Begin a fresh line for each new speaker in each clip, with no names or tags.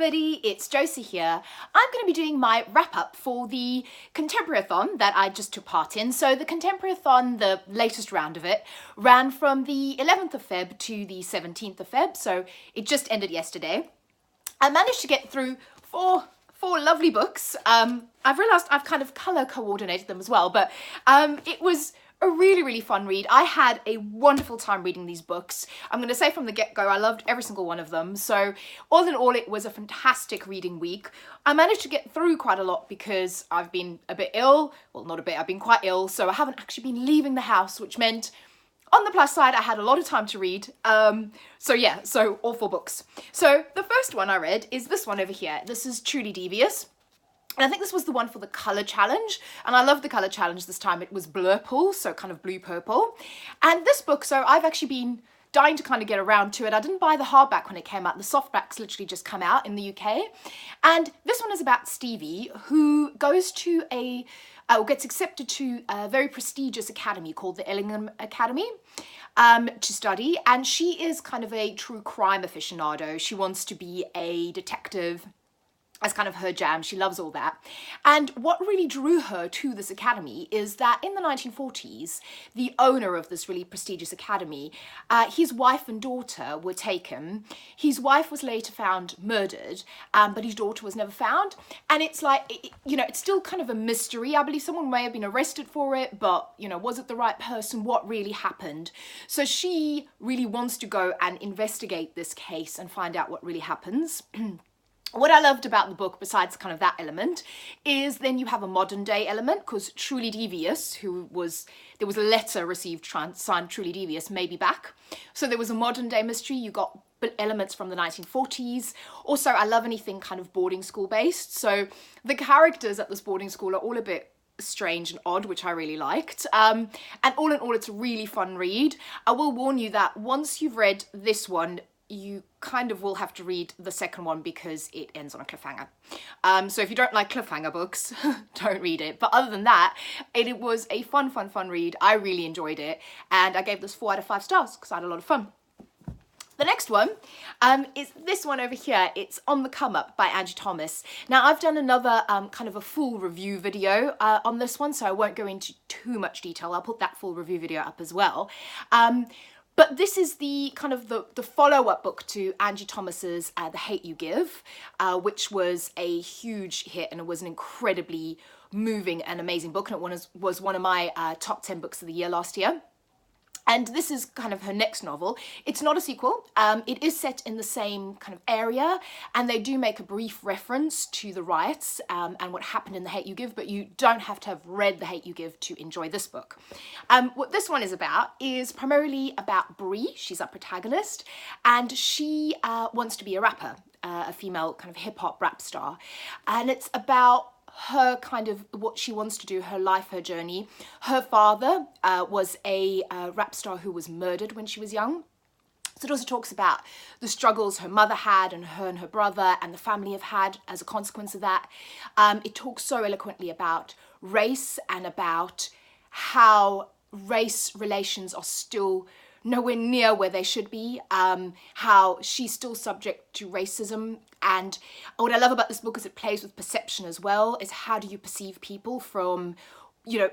everybody, it's Josie here. I'm going to be doing my wrap-up for the Contemporary-A-thon that I just took part in. So the Contemporary-A-thon, the latest round of it, ran from the 11th of Feb to the 17th of Feb, so it just ended yesterday. I managed to get through four lovely books. I've realised I've kind of colour coordinated them as well, but it was a really fun read. I had a wonderful time reading these books. I'm going to say from the get-go, I loved every single one of them. So all in all, it was a fantastic reading week. I managed to get through quite a lot because I've been a bit ill. Well, not a bit, I've been quite ill. So I haven't actually been leaving the house, which meant on the plus side, I had a lot of time to read. So all 4 books. So the first one I read is this one over here. This is Truly Devious. And I think this was the one for the colour challenge. And I love the colour challenge this time. It was blurple, so kind of blue-purple. And this book, so I've actually been dying to kind of get around to it. I didn't buy the hardback when it came out. The softback's literally just come out in the UK. And this one is about Stevie, who goes to gets accepted to a very prestigious academy called the Ellingham Academy to study. And she is kind of a true crime aficionado. She wants to be a detective. That's kind of her jam. She loves all that. And what really drew her to this academy is that in the 1940s, the owner of this really prestigious academy, his wife and daughter were taken. His wife was later found murdered, but his daughter was never found. And it's like, it's still kind of a mystery. I believe someone may have been arrested for it, but, was it the right person? What really happened? So she really wants to go and investigate this case and find out what really happens. What I loved about the book, besides kind of that element, is then you have a modern day element, because Truly Devious, there was a letter received signed Truly Devious, may be back. So there was a modern day mystery. You got elements from the 1940s. Also, I love anything kind of boarding school based. So the characters at this boarding school are all a bit strange and odd, which I really liked. And all in all, it's a really fun read. I will warn you that once you've read this one, you kind of will have to read the second one because it ends on a cliffhanger. So if you don't like cliffhanger books, don't read it. But other than that, it was a fun read. I really enjoyed it. And I gave this 4 out of 5 stars because I had a lot of fun. The next one is this one over here. It's On the Come Up by Angie Thomas. Now, I've done another kind of a full review video on this one, so I won't go into too much detail. I'll put that full review video up as well. But this is the kind of the follow-up book to Angie Thomas's The Hate You Give, which was a huge hit, and it was an incredibly moving and amazing book, and it was one of my top 10 books of the year last year. And this is kind of her next novel. It's not a sequel. It is set in the same kind of area, and they do make a brief reference to the riots and what happened in The Hate You Give, but you don't have to have read The Hate You Give to enjoy this book. What this one is primarily about Bree. She's our protagonist, and she wants to be a rapper, a female kind of hip-hop rap star. And it's about her kind of what she wants to do, her life, her journey. Her father was a rap star who was murdered when she was young. So it also talks about the struggles her mother had and her brother and the family have had as a consequence of that. It talks so eloquently about race and about how race relations are still nowhere near where they should be, how she's still subject to racism. And what I love about this book is it plays with perception as well, is how do you perceive people from,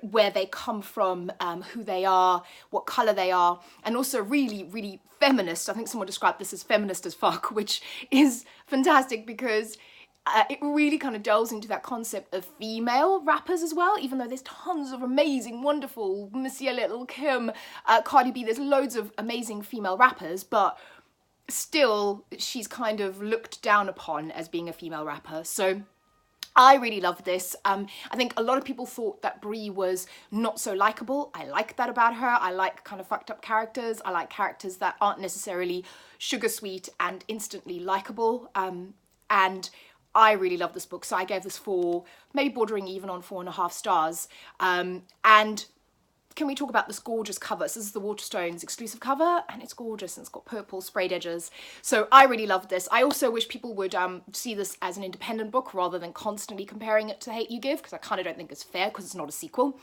where they come from, who they are, what colour they are, and also really feminist. I think someone described this as feminist as fuck, which is fantastic because it really kind of delves into that concept of female rappers as well, even though there's tons of amazing, wonderful Missy Elliott, Lil' Kim, Cardi B, there's loads of amazing female rappers, but still she's kind of looked down upon as being a female rapper. So I really loved this. I think a lot of people thought that Bree was not so likable. I like that about her. I like kind of fucked up characters. I like characters that aren't necessarily sugar sweet and instantly likable. And I really love this book. So I gave this 4, maybe bordering even on 4.5 stars. And can we talk about this gorgeous cover? So this is the Waterstones exclusive cover, and it's gorgeous, and it's got purple sprayed edges. So I really loved this. I also wish people would see this as an independent book rather than constantly comparing it to Hate You Give, because I kind of don't think it's fair because it's not a sequel.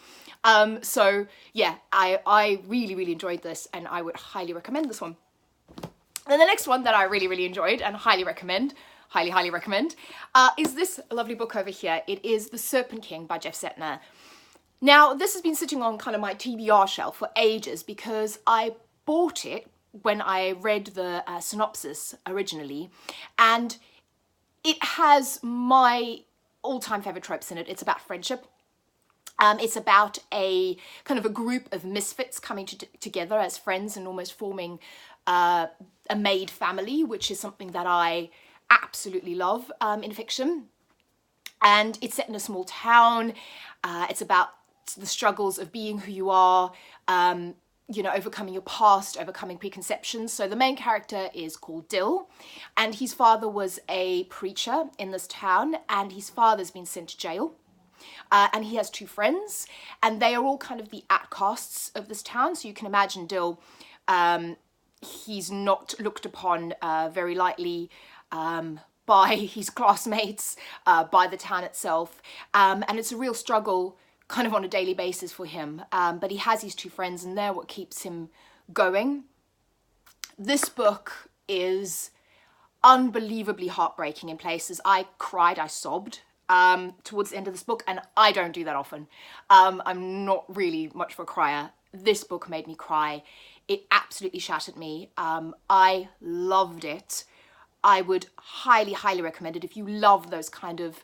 So yeah, I really enjoyed this, and I would highly recommend this one. And the next one that I really enjoyed and highly recommend, highly, highly recommend, is this lovely book over here. It is The Serpent King by Jeff Zettner. Now, this has been sitting on kind of my TBR shelf for ages because I bought it when I read the synopsis originally, and it has my all-time favorite tropes in it. It's about friendship. It's about a kind of a group of misfits coming together as friends and almost forming a maid family, which is something that I absolutely love in fiction. And it's set in a small town. It's about the struggles of being who you are, you know, overcoming your past, overcoming preconceptions. So the main character is called Dill, and his father was a preacher in this town, and his father's been sent to jail. And he has two friends, and they are all kind of the outcasts of this town. So you can imagine Dill, he's not looked upon very lightly by his classmates, by the town itself. And it's a real struggle kind of on a daily basis for him. But he has these two friends, and they're what keeps him going. This book is unbelievably heartbreaking in places. I cried, I sobbed towards the end of this book, and I don't do that often. I'm not really much of a crier. This book made me cry. It absolutely shattered me. I loved it. I would highly, highly recommend it if you love those kind of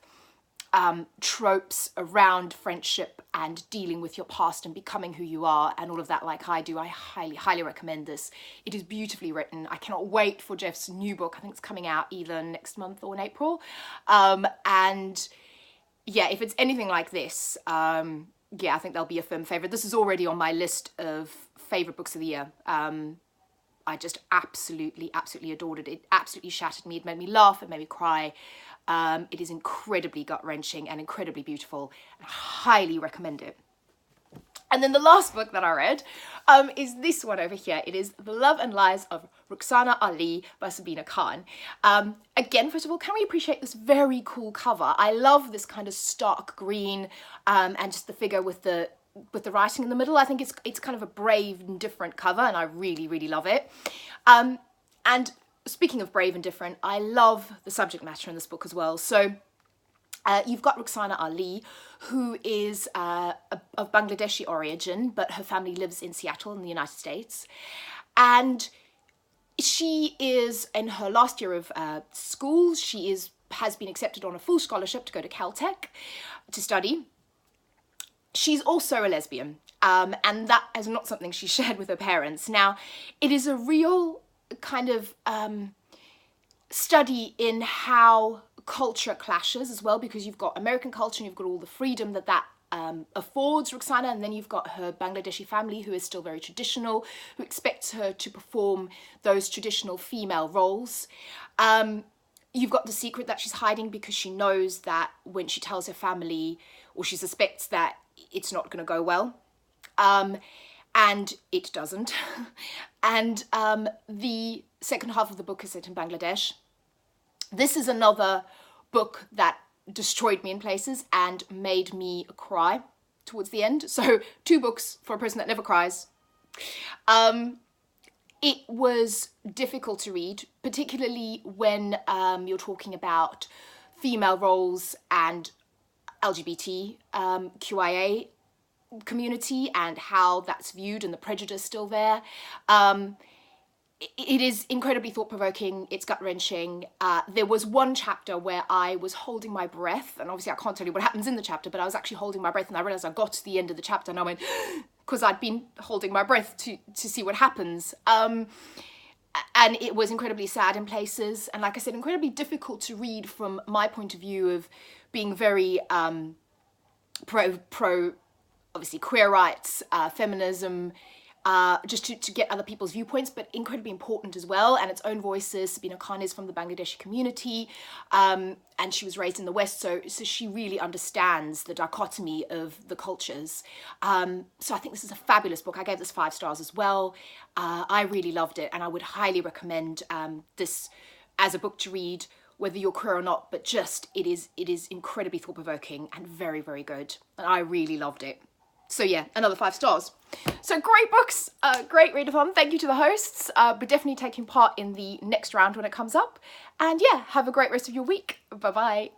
tropes around friendship and dealing with your past and becoming who you are and all of that like I do. I highly, highly recommend this. It is beautifully written. I cannot wait for Jeff's new book. I think it's coming out either next month or in April. And yeah, if it's anything like this, yeah, I think they'll be a firm favourite. This is already on my list of favourite books of the year. I just absolutely, absolutely adored it. It absolutely shattered me. It made me laugh. It made me cry. It is incredibly gut-wrenching and incredibly beautiful. I highly recommend it. And then the last book that I read is this one over here. It is The Love and Lies of Rukhsana Ali by Sabina Khan. Again, first of all, can we appreciate this very cool cover? I love this kind of stark green and just the figure with the writing in the middle. I think it's kind of a brave and different cover, and I really, really love it. And speaking of brave and different, I love the subject matter in this book as well. So you've got Rukhsana Ali, who is of Bangladeshi origin, but her family lives in Seattle in the United States. And she is in her last year of school. She has been accepted on a full scholarship to go to Caltech to study. She's also a lesbian, and that is not something she shared with her parents. Now, it is a real kind of study in how culture clashes as well, because you've got American culture and you've got all the freedom that affords Rukhsana, and then you've got her Bangladeshi family who is still very traditional, who expects her to perform those traditional female roles. You've got the secret that she's hiding because she knows that when she tells her family, or she suspects that it's not going to go well. And it doesn't. And the second half of the book is set in Bangladesh. This is another book that destroyed me in places and made me cry towards the end. So 2 books for a person that never cries. It was difficult to read, particularly when you're talking about female roles and LGBT QIA community and how that's viewed and the prejudice still there. It is incredibly thought-provoking. It's gut-wrenching. There was one chapter where I was holding my breath, and obviously I can't tell you what happens in the chapter, but I was actually holding my breath, and I realised I got to the end of the chapter and I went, because I'd been holding my breath to see what happens. And it was incredibly sad in places, and like I said, incredibly difficult to read from my point of view of being very pro obviously queer rights, feminism, just to get other people's viewpoints, but incredibly important as well, and its own voices. Sabina Khan is from the Bangladeshi community, and she was raised in the West, so she really understands the dichotomy of the cultures. So I think this is a fabulous book. I gave this 5 stars as well. I really loved it, and I would highly recommend this as a book to read, whether you're queer or not, but just it is incredibly thought-provoking and very, very good, and I really loved it. So yeah, another 5 stars. So great books, great readathon. Thank you to the hosts. We're definitely taking part in the next round when it comes up. And yeah, have a great rest of your week. Bye-bye.